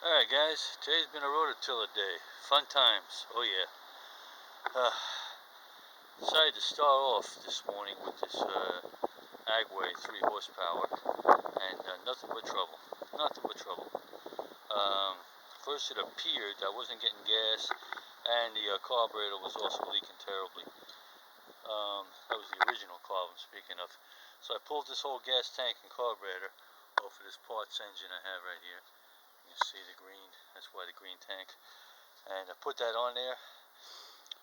Alright guys, today's been a rototiller day. Fun times, oh yeah. Decided to start off this morning with this Agway 3 horsepower and nothing but trouble. Nothing but trouble. First it appeared I wasn't getting gas and the carburetor was also leaking terribly. That was the original car I'm speaking of. So I pulled this whole gas tank and carburetor off of this parts engine I have right here. You see the green, that's why the green tank. And I put that on there,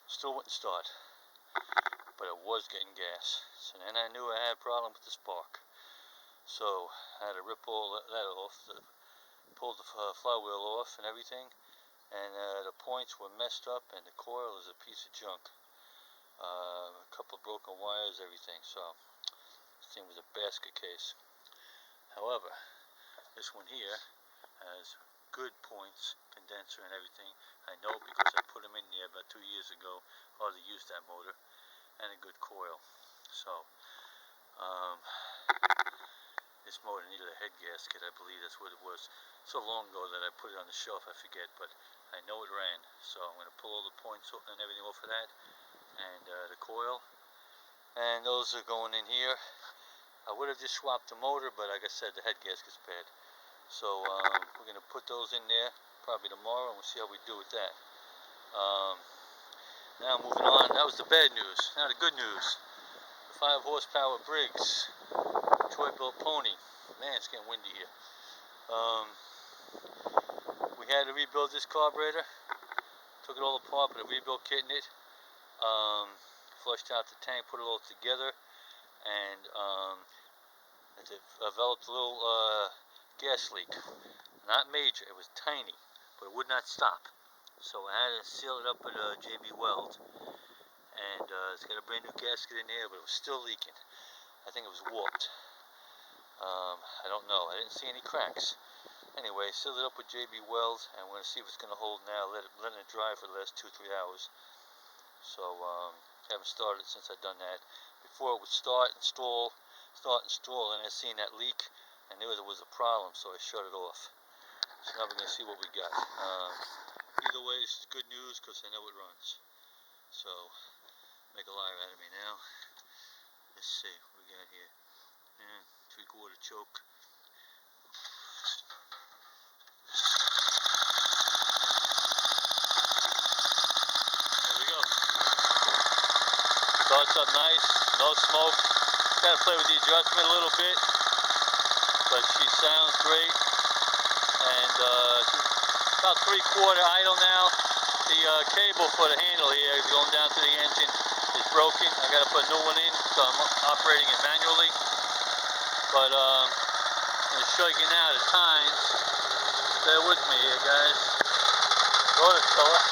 still wouldn't start, but it was getting gas. So then I knew I had a problem with the spark. So I had to rip all that off, pull the flywheel off and everything, and the points were messed up and the coil is a piece of junk. A couple of broken wires, everything, so this thing was a basket case. However, this one here has good points, condenser and everything. I know because I put them in there about 2 years ago, hardly used that motor, and a good coil. So this motor needed a head gasket, I believe that's what it was. So long ago that I put it on the shelf, I forget, but I know it ran. So I'm going to pull all the points and everything off of that, and the coil, and those are going in here. I would have just swapped the motor, but like I said, the head gasket's bad. So we're going to put those in there probably tomorrow, and we'll see how we do with that. Now moving on, that was the bad news. Now the good news. The 5 horsepower Briggs, Bilt pony. Man, it's getting windy here. We had to rebuild this carburetor. Took it all apart, put a rebuild kit in it. Flushed out the tank, put it all together, and it developed a little gas leak. Not major, it was tiny, but it would not stop. So I had to seal it up with a JB Weld, and it's got a brand new gasket in there, but it was still leaking. I think it was warped. I don't know, I didn't see any cracks. Anyway, sealed it up with JB Weld, and we're going to see if it's going to hold now. Letting it dry for the last 2-3 hours. So haven't started since I've done that. Before it would start, install, and I seen that leak. I knew there was a problem, so I shut it off. So now we're going to see what we got. Either way, this is good news because I know it runs. So, make a liar out of me now. Let's see what we got here. 3/4 choke. There we go. Starts up nice, no smoke. Got to play with the adjustment a little bit, but she sounds great. And about 3/4 idle now. The cable for the handle here is going down to the engine is broken. I got to put a new one in, so I'm operating it manually. But I'm going to show you now the times. Bear with me here, guys. Rototiller.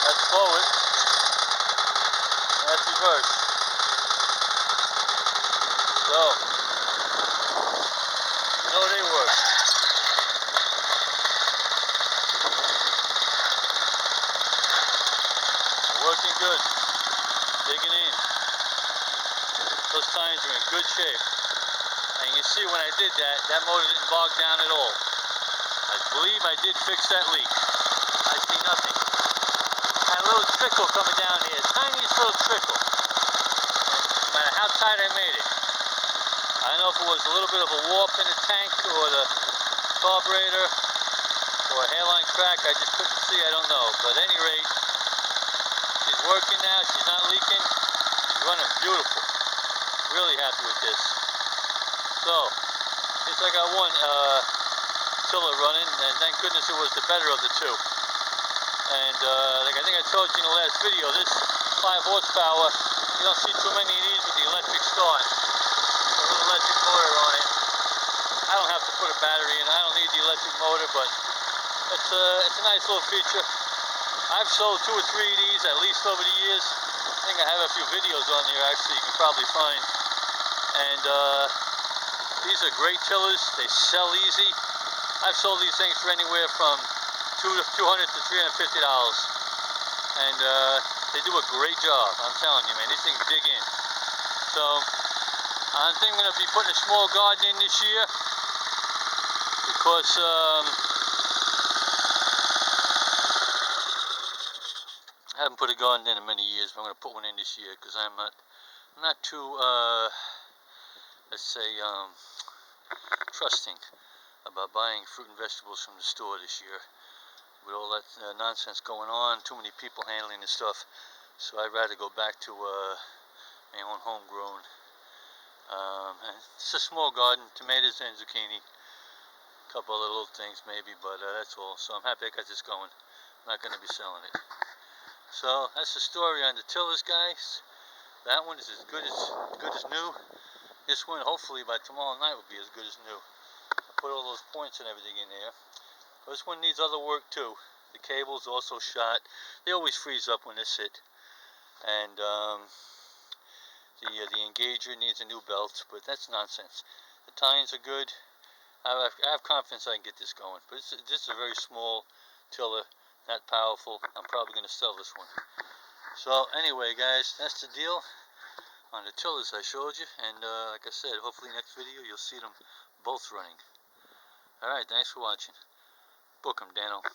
That's forward. That's reverse. So, you know they work. Working good. Digging in. Those tines are in good shape. And you see when I did that, that motor didn't bog down at all. I believe I did fix that leak. I see nothing. Had a little trickle coming down here, tiniest little trickle. And no matter how tight I made it, I don't know if it was a little bit of a warp in the tank or the carburetor or a hairline crack. I just couldn't see. I don't know. But at any rate, she's working now. She's not leaking. She's running beautiful. Really happy with this. So, it's like I got one tiller running, and thank goodness it was the better of the two. And like I think I told you in the last video, this 5 horsepower, you don't see too many of these with the electric start. A little electric motor on it. I don't have to put a battery in. I don't need the electric motor, but it's a nice little feature. I've sold 2 or 3 of these at least over the years. I think I have a few videos on here actually you can probably find. And these are great tillers. They sell easy. I've sold these things for anywhere from $200 to $350. And they do a great job. I'm telling you, man. These things dig in. So I think I'm going to be putting a small garden in this year because haven't put a garden in many years, but I'm going to put one in this year because I'm not too, let's say, trusting about buying fruit and vegetables from the store this year. With all that nonsense going on, too many people handling the stuff, so I'd rather go back to my own homegrown. It's a small garden, tomatoes and zucchini, a couple other little things maybe, but that's all. So I'm happy I got this going. I'm not going to be selling it. So that's the story on the tillers, guys. That one is as good as new. This one, hopefully by tomorrow night, will be as good as new. I put all those points and everything in there. This one needs other work too. The cable's also shot. They always freeze up when they sit. And the engager needs a new belt, but that's nonsense. The tines are good. I have confidence I can get this going. But this is a very small tiller, not powerful. I'm probably going to sell this one. So anyway, guys, that's the deal on the tillers I showed you. And like I said, hopefully next video you'll see them both running. Alright, thanks for watching. Book 'em, Dano.